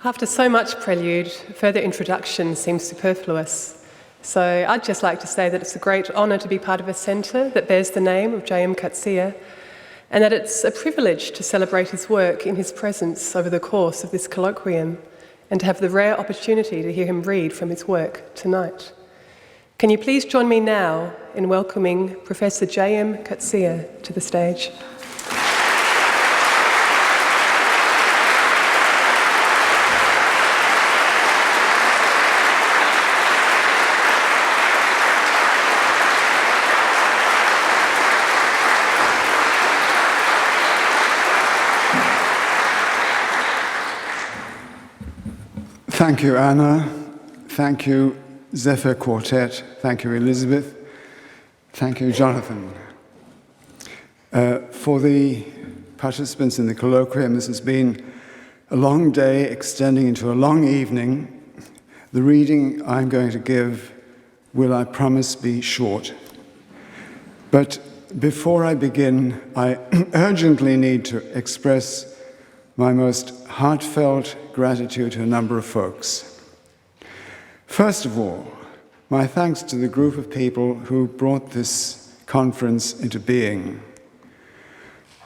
After so much prelude, further introduction seems superfluous. So I'd just like to say that it's a great honour to be part of a centre that bears the name of J.M Coetzee, and that it's a privilege to celebrate his work in his presence over the course of this colloquium, and to have the rare opportunity to hear him read from his work tonight. Can you please join me now in welcoming Professor J.M Coetzee to the stage? Thank you, Anna. Thank you, Zephyr Quartet. Thank you, Elizabeth. Thank you, Jonathan. For the participants in the colloquium, this has been a long day extending into a long evening. The reading I'm going to give will, I promise, be short. But before I begin, I urgently need to express my most heartfelt gratitude to a number of folks. First of all, my thanks to the group of people who brought this conference into being.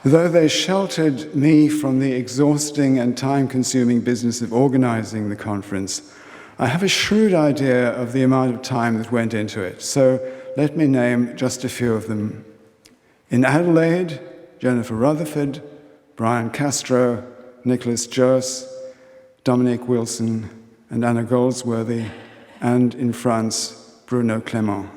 Though they sheltered me from the exhausting and time-consuming business of organizing the conference, I have a shrewd idea of the amount of time that went into it, so let me name just a few of them. In Adelaide, Jennifer Rutherford, Brian Castro, Nicholas Josse, Dominique Wilson, and Anna Goldsworthy, and in France, Bruno Clément.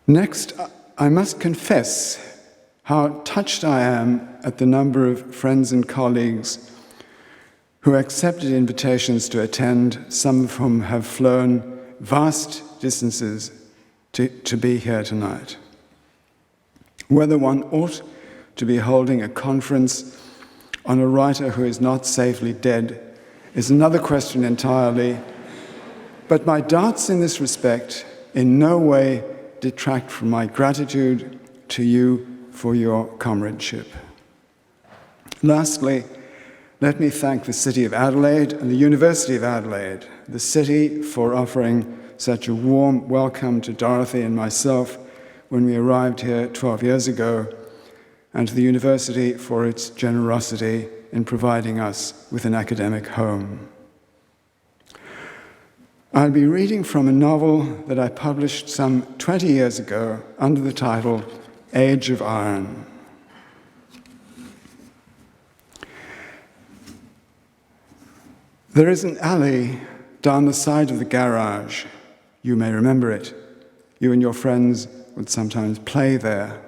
Next, I must confess how touched I am at the number of friends and colleagues who accepted invitations to attend, some of whom have flown vast distances to be here tonight. Whether one ought to be holding a conference on a writer who is not safely dead is another question entirely, but my doubts in this respect in no way detract from my gratitude to you for your comradeship. Lastly, let me thank the City of Adelaide and the University of Adelaide, the city for offering such a warm welcome to Dorothy and myself when we arrived here 12 years ago, and to the university for its generosity in providing us with an academic home. I'll be reading from a novel that I published some 20 years ago under the title Age of Iron. There is an alley down the side of the garage. You may remember it. You and your friends would sometimes play there.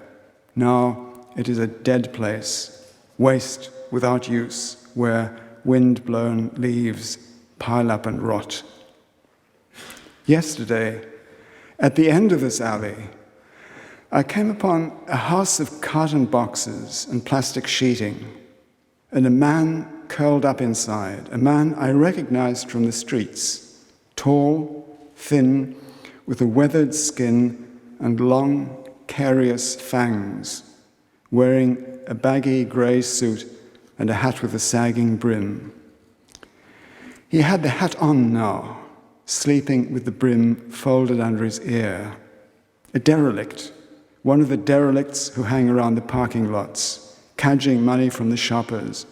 Now, it is a dead place, waste without use, where wind-blown leaves pile up and rot. Yesterday, at the end of this alley, I came upon a house of carton boxes and plastic sheeting, and a man curled up inside, a man I recognized from the streets, tall, thin, with a weathered skin and long, carious fangs, wearing a baggy grey suit and a hat with a sagging brim. He had the hat on now, sleeping with the brim folded under his ear. A derelict, one of the derelicts who hang around the parking lots, cadging money from the shoppers,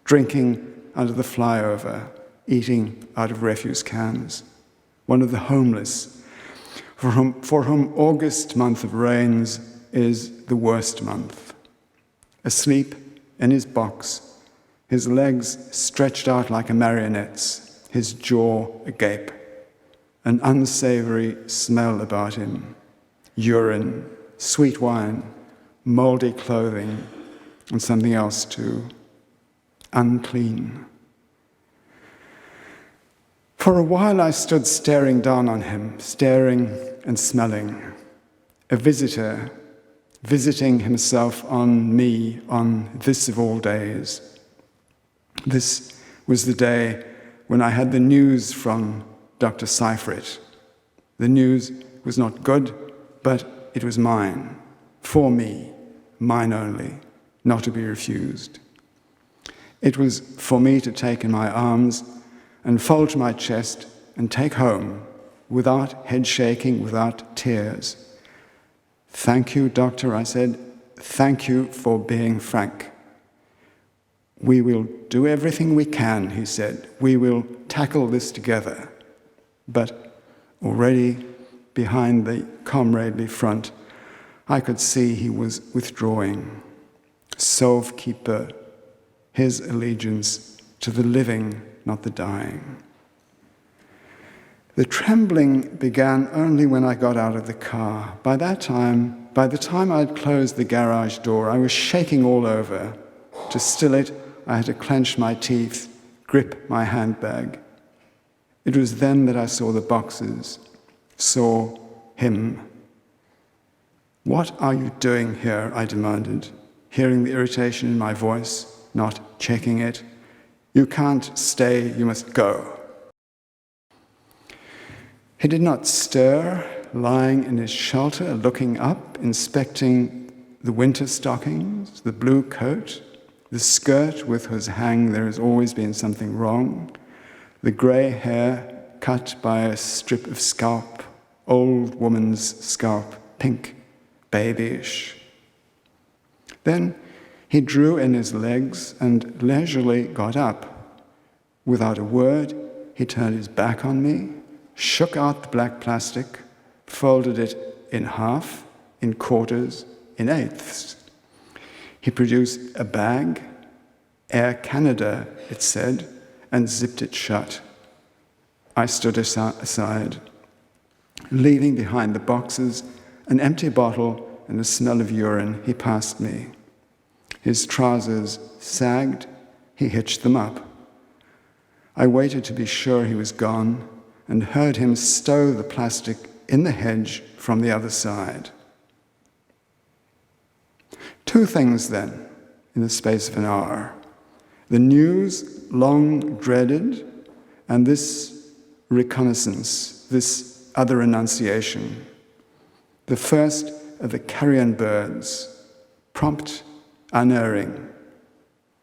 drinking under the flyover, eating out of refuse cans. One of the homeless, for whom August, month of rains, is the worst month. Asleep in his box, his legs stretched out like a marionette's, his jaw agape, an unsavory smell about him, urine, sweet wine, moldy clothing, and something else too, unclean. For a while I stood staring down on him, staring and smelling, a visitor visiting himself on me on this of all days. This was the day when I had the news from Dr. Seifert. The news was not good, but it was mine, for me, mine only, not to be refused. It was for me to take in my arms and fold to my chest and take home without head shaking, without tears. "Thank you, doctor," I said. "Thank you for being frank." "We will do everything we can," he said. "We will tackle this together." But already behind the comradely front, I could see he was withdrawing. Sauve-qui-peut, his allegiance to the living, not the dying. The trembling began only when I got out of the car. By the time I'd closed the garage door, I was shaking all over. To still it, I had to clench my teeth, grip my handbag. It was then that I saw the boxes, saw him. "What are you doing here?" I demanded, hearing the irritation in my voice, not checking it. "You can't stay, you must go." He did not stir, lying in his shelter, looking up, inspecting the winter stockings, the blue coat, the skirt with whose hang there has always been something wrong, the grey hair cut by a strip of scalp, old woman's scalp, pink, babyish. Then he drew in his legs and leisurely got up. Without a word, he turned his back on me, shook out the black plastic, folded it in half, in quarters, in eighths. He produced a bag, Air Canada, it said, and zipped it shut. I stood aside, leaving behind the boxes an empty bottle and the smell of urine. He passed me. His trousers sagged. He hitched them up. I waited to be sure he was gone and heard him stow the plastic in the hedge from the other side. Two things then, in the space of an hour. The news long dreaded, and this reconnaissance, this other annunciation. The first of the carrion birds, prompt, unerring.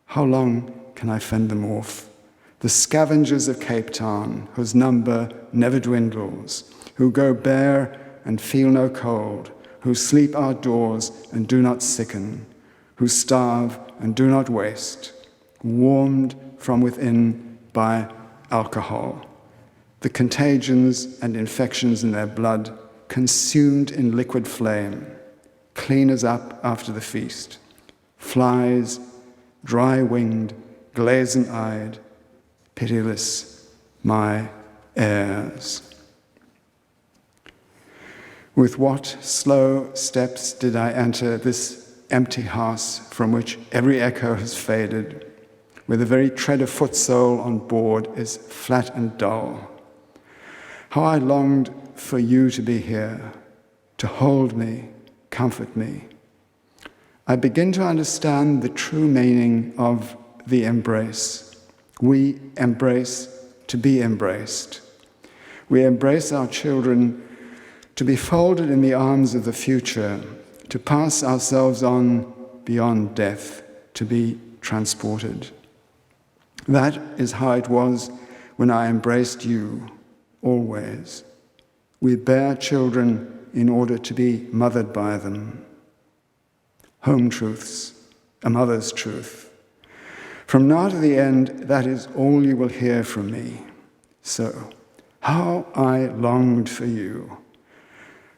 How long can I fend them off? The scavengers of Cape Town, whose number never dwindles, who go bare and feel no cold, who sleep outdoors and do not sicken, who starve and do not waste, warmed from within by alcohol, the contagions and infections in their blood consumed in liquid flame, clean as up after the feast, flies, dry-winged, glazing-eyed, pitiless, my heirs. With what slow steps did I enter this empty house from which every echo has faded, where the very tread of foot sole on board is flat and dull. How I longed for you to be here, to hold me, comfort me. I begin to understand the true meaning of the embrace. We embrace to be embraced. We embrace our children to be folded in the arms of the future, to pass ourselves on beyond death, to be transported. That is how it was when I embraced you, always. We bear children in order to be mothered by them. Home truths, a mother's truth. From now to the end, that is all you will hear from me. So, how I longed for you.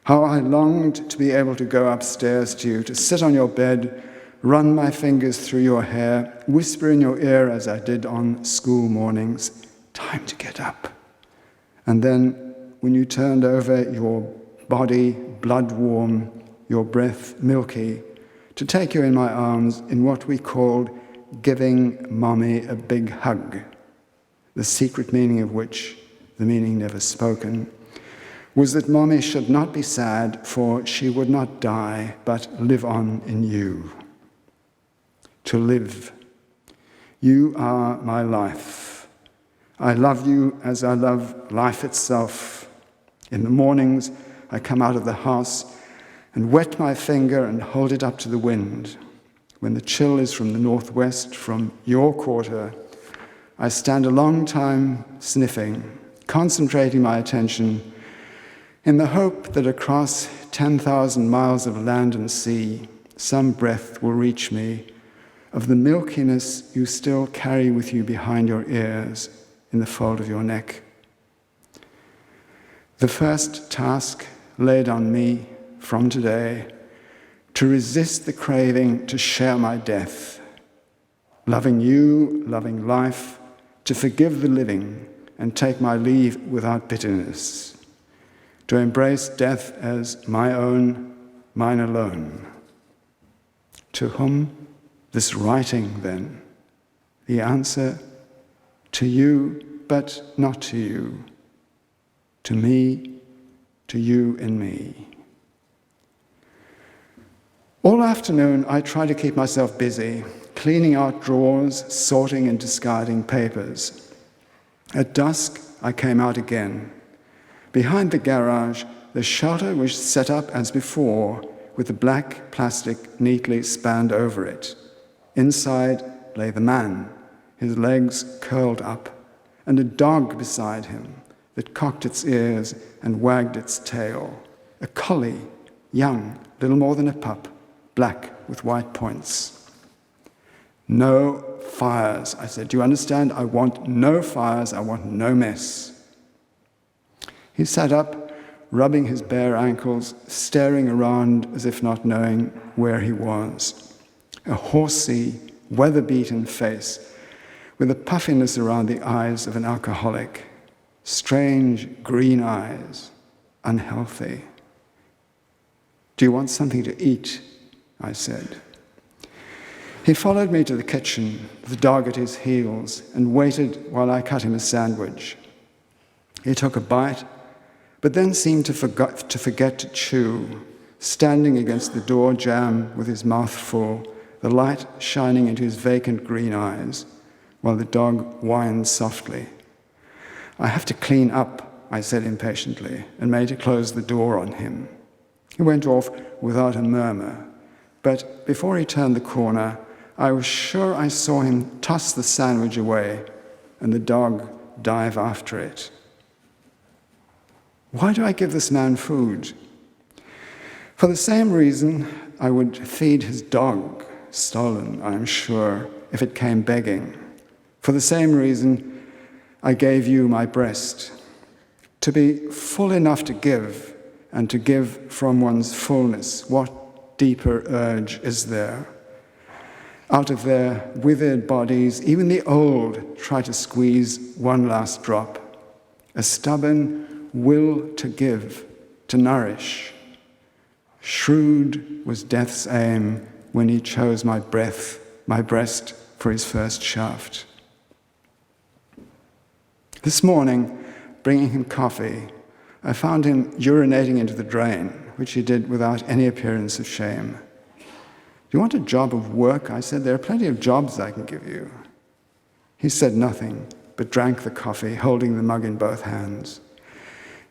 How I longed to be able to go upstairs to you, to sit on your bed, run my fingers through your hair, whisper in your ear as I did on school mornings, "Time to get up." And then, when you turned over, your body blood warm, your breath milky, to take you in my arms in what we called giving Mommy a big hug, the secret meaning of which, the meaning never spoken, was that Mommy should not be sad, for she would not die, but live on in you. To live. You are my life. I love you as I love life itself. In the mornings, I come out of the house and wet my finger and hold it up to the wind. When the chill is from the northwest, from your quarter, I stand a long time sniffing, concentrating my attention in the hope that across 10,000 miles of land and sea, some breath will reach me of the milkiness you still carry with you behind your ears in the fold of your neck. The first task laid on me from today, to resist the craving to share my death, loving you, loving life, to forgive the living and take my leave without bitterness, to embrace death as my own, mine alone. To whom this writing then? The answer, to you, but not to you. To me, to you and me. All afternoon, I try to keep myself busy, cleaning out drawers, sorting and discarding papers. At dusk, I came out again. Behind the garage, the shelter was set up as before, with the black plastic neatly spanned over it. Inside lay the man, his legs curled up, and a dog beside him that cocked its ears and wagged its tail. A collie, young, little more than a pup, black with white points. No fires, I said. Do you understand? I want no fires. I want no mess. He sat up, rubbing his bare ankles, staring around as if not knowing where he was. A horsey, weather-beaten face with a puffiness around the eyes of an alcoholic. Strange green eyes, unhealthy. Do you want something to eat? I said. He followed me to the kitchen, the dog at his heels, and waited while I cut him a sandwich. He took a bite, but then seemed to forget to chew, standing against the door jamb with his mouth full, the light shining into his vacant green eyes, while the dog whined softly. I have to clean up, I said impatiently, and made to close the door on him. He went off without a murmur, but before he turned the corner, I was sure I saw him toss the sandwich away and the dog dive after it. Why do I give this man food? For the same reason I would feed his dog, stolen, I am sure, if it came begging. For the same reason I gave you my breast, to be full enough to give, and to give from one's fullness. What deeper urge is there? Out of their withered bodies, even the old try to squeeze one last drop. A stubborn will to give, to nourish. Shrewd was death's aim when he chose my breast for his first shaft. This morning, bringing him coffee, I found him urinating into the drain, which he did without any appearance of shame. Do you want a job of work? I said. There are plenty of jobs I can give you. He said nothing, but drank the coffee, holding the mug in both hands.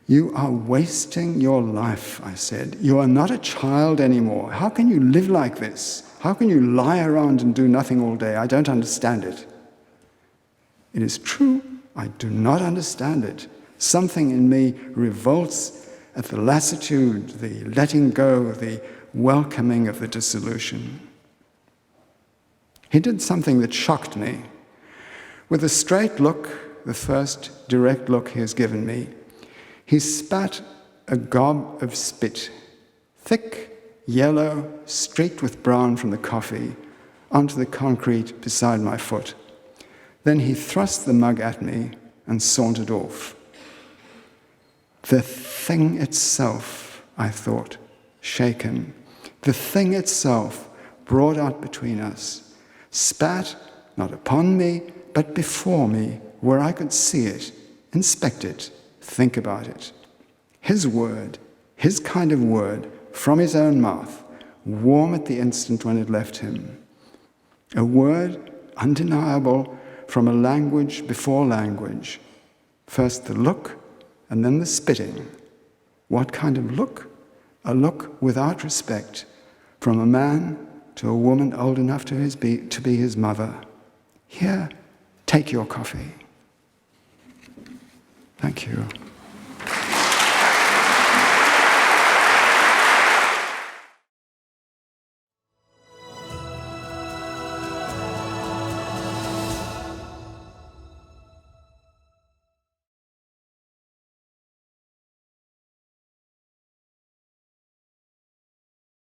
You are wasting your life, I said. You are not a child anymore. How can you live like this? How can you lie around and do nothing all day? I don't understand it. It is true, I do not understand it. Something in me revolts at the lassitude, the letting go, the welcoming of the dissolution. He did something that shocked me. With a straight look, the first direct look he has given me, he spat a gob of spit, thick, yellow, streaked with brown from the coffee, onto the concrete beside my foot. Then he thrust the mug at me and sauntered off. The thing itself, I thought, shaken, the thing itself brought out between us, spat not upon me, but before me, where I could see it, inspect it, think about it. His word, his kind of word, from his own mouth, warm at the instant when it left him. A word undeniable from a language before language. First the look, and then the spitting. What kind of look? A look without respect, from a man to a woman old enough to be his mother, "Here, take your coffee." Thank you.